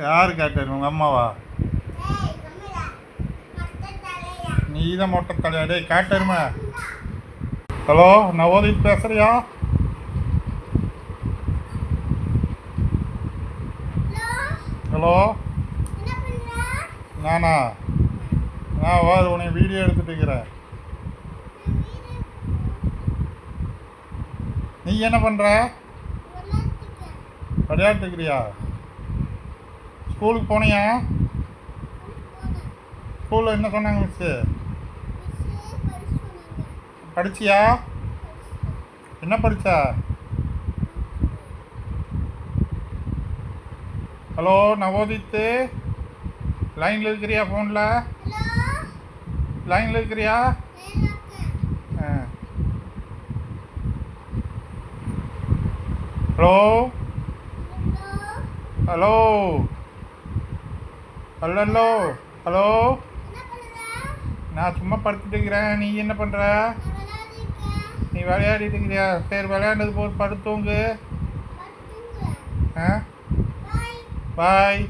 யார் கேட்டார்? உங்கள் அம்மாவா? நீ தான் மொட்டை தலையா? டே கேட்டருமே. ஹலோ, நான் ஓதிட்டு பேசுறியா? ஹலோ, நானா? நான் உன்னை வீடியோ எடுத்துட்டு இருக்கிறேன். நீ என்ன பண்ணுற? விளையாட்டுக்கிறியா? ஸ்கூலுக்கு போனியா? ஸ்கூலில் என்ன சொன்னாங்க மிஸ்ஸு? படிச்சியா? என்ன படித்த? ஹலோ, நவோதித்து லைனில் இருக்கிறியா? ஃபோனில் லைனில் இருக்கிறியா? ஹலோ ஹலோ ஹலோ ஹலோ, நான் சும்மா படுத்துட்டு இருக்கிறேன். நீ என்ன பண்ணுற? நீ விளையாடிட்டு இருக்கிறியா? சரி, விளையாண்டது போது படுத்தூங்கு. ஆ, பாய்.